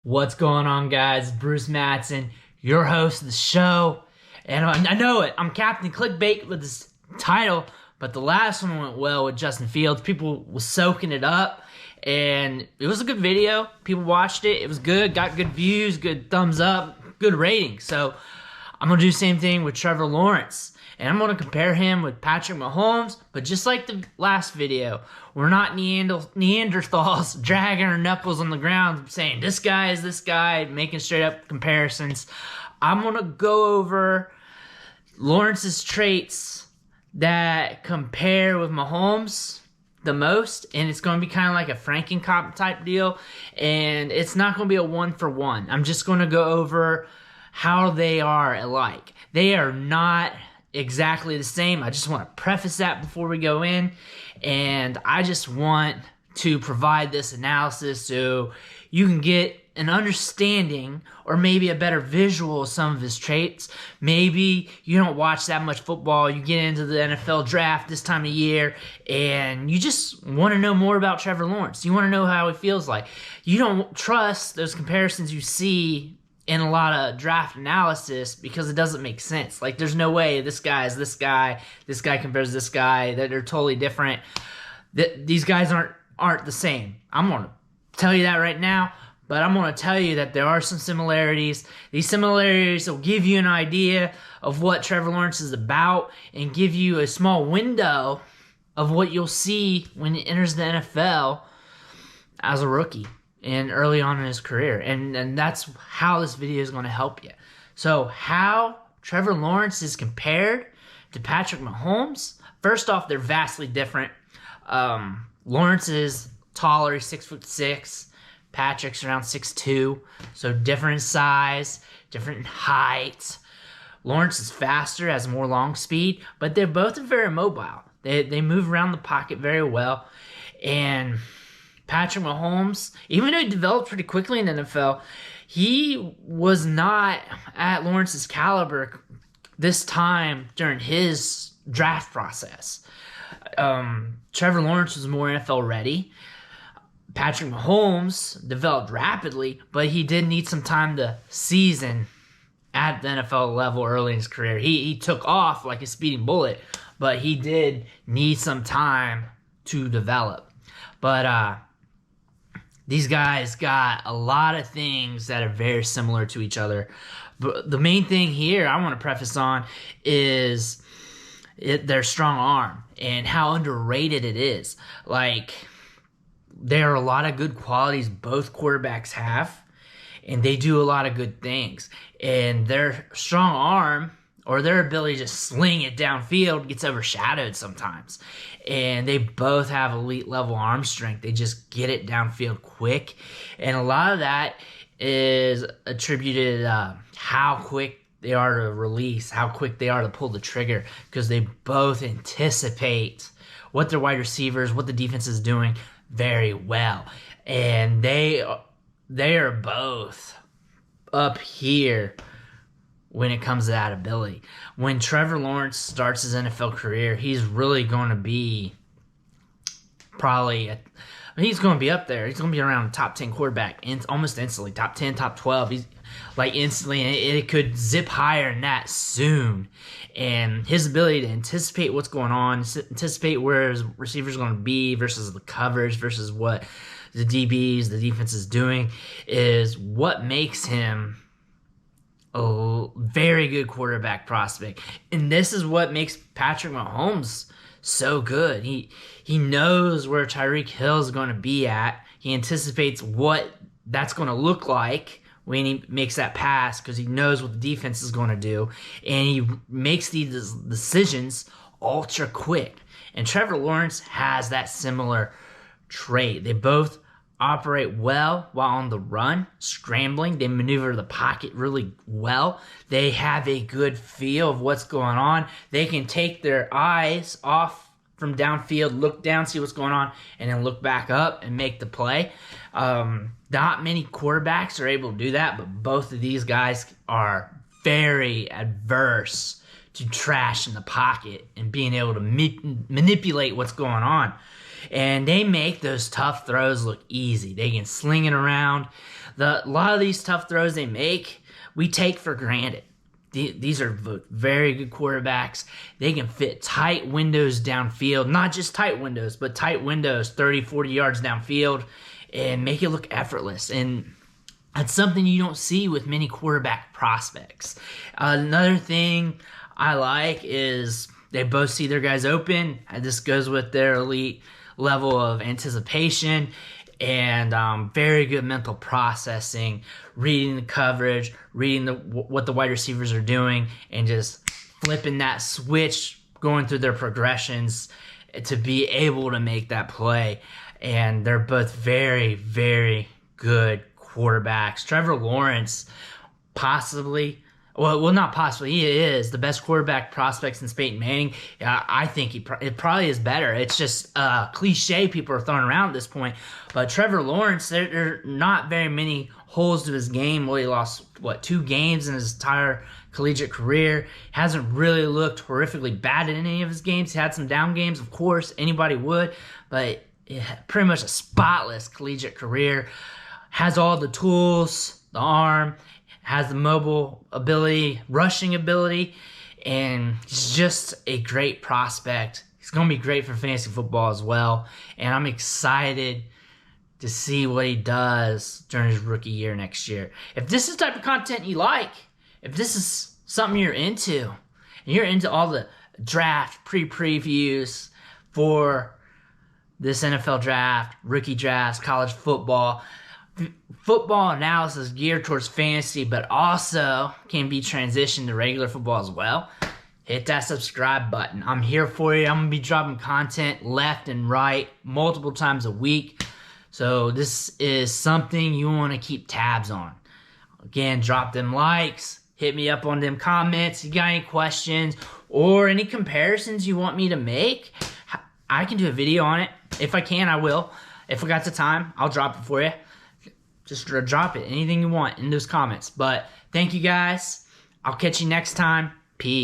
What's going on, guys? Bruce Madsen, your host of the show. And I know it. I'm Captain Clickbait with this title, but the last one went well with Justin Fields. People was soaking it up, and it was a good video. People watched it. It was good. Got good views, good thumbs up, good ratings. So I'm going to do the same thing with Trevor Lawrence. And I'm going to compare him with Patrick Mahomes, but just like the last video, we're not Neanderthals dragging our knuckles on the ground saying this guy is this guy, making straight up comparisons. I'm going to go over Lawrence's traits that compare with Mahomes the most, and it's going to be kind of like a Frankencop type deal, and it's not going to be a one-for-one. I'm just going to go over how they are alike. They are not exactly the same. I just want to preface that before we go in, and I just want to provide this analysis so you can get an understanding or maybe a better visual of some of his traits. Maybe you don't watch that much football, you get into the NFL draft this time of year, and you just want to know more about Trevor Lawrence. You want to know how he feels like. You don't trust those comparisons you see in a lot of draft analysis because it doesn't make sense. Like, there's no way this guy is this guy compares to this guy, that they're totally different. These guys aren't the same. I'm going to tell you that right now, but I'm going to tell you that there are some similarities. These similarities will give you an idea of what Trevor Lawrence is about and give you a small window of what you'll see when he enters the NFL as a rookie and early on in his career. And that's how this video is going to help you. So how Trevor Lawrence is compared to Patrick Mahomes. First off, they're vastly different. Lawrence is taller, he's 6'6". Patrick's around 6'2". So different in size, different in height. Lawrence is faster, has more long speed, but they're both very mobile. They move around the pocket very well. And Patrick Mahomes, even though he developed pretty quickly in the NFL, he was not at Lawrence's caliber this time during his draft process. Trevor Lawrence was more NFL ready. Patrick Mahomes developed rapidly, but he did need some time to season at the NFL level early in his career. He took off like a speeding bullet, but he did need some time to develop. But these guys got a lot of things that are very similar to each other. But the main thing here I want to preface on is their strong arm and how underrated it is. Like, there are a lot of good qualities both quarterbacks have, and they do a lot of good things. And their strong arm, or their ability to sling it downfield, gets overshadowed sometimes. And they both have elite level arm strength. They just get it downfield quick. And a lot of that is attributed how quick they are to release, how quick they are to pull the trigger, because they both anticipate what their wide receivers, what the defense is doing very well. And they are both up here when it comes to that ability. When Trevor Lawrence starts his NFL career, he's really going to be he's going to be up there. He's going to be around the top 10 quarterback almost instantly. Top 10, top 12. He's like instantly, and it could zip higher than that soon. And his ability to anticipate what's going on, anticipate where his receiver's going to be versus the coverage versus what the DBs, the defense is doing, is what makes him a very good quarterback prospect. And this is what makes Patrick Mahomes so good. He knows where Tyreek Hill is going to be at. He anticipates what that's going to look like when he makes that pass, because he knows what the defense is going to do. And he makes these decisions ultra quick. And Trevor Lawrence has that similar trait. They both operate well while on the run, scrambling. They maneuver the pocket really well. They have a good feel of what's going on. They can take their eyes off from downfield, look down, see what's going on, and then look back up and make the play. Not many quarterbacks are able to do that, but both of these guys are very adverse to trash in the pocket and being able to manipulate what's going on. And they make those tough throws look easy. They can sling it around. A lot of these tough throws they make, we take for granted. These are very good quarterbacks. They can fit tight windows downfield, not just tight windows, but tight windows 30, 40 yards downfield and make it look effortless. And that's something you don't see with many quarterback prospects. Another thing I like is they both see their guys open. This goes with their elite level of anticipation and very good mental processing, reading the coverage, reading what the wide receivers are doing, and just flipping that switch, going through their progressions to be able to make that play. And they're both very, very good quarterbacks. Trevor Lawrence, possibly, well, not possibly, he is the best quarterback prospect since Peyton Manning. I think it probably is better. It's just cliche people are throwing around at this point. But Trevor Lawrence, there are not very many holes to his game. Well, he lost, 2 games in his entire collegiate career. Hasn't really looked horrifically bad in any of his games. He had some down games, of course. Anybody would. But pretty much a spotless collegiate career. Has all the tools, the arm, has the mobile ability, rushing ability, and he's just a great prospect. He's going to be great for fantasy football as well, and I'm excited to see what he does during his rookie year next year. If this is the type of content you like, if this is something you're into, and you're into all the draft previews for this NFL draft, rookie drafts, college football analysis geared towards fantasy, but also can be transitioned to regular football as well, hit that subscribe button. I'm here for you. I'm going to be dropping content left and right multiple times a week. So this is something you want to keep tabs on. Again, drop them likes. Hit me up on them comments. You got any questions or any comparisons you want me to make? I can do a video on it. If I can, I will. If I got the time, I'll drop it for you. Just drop it. Anything you want in those comments. But thank you guys. I'll catch you next time. Peace.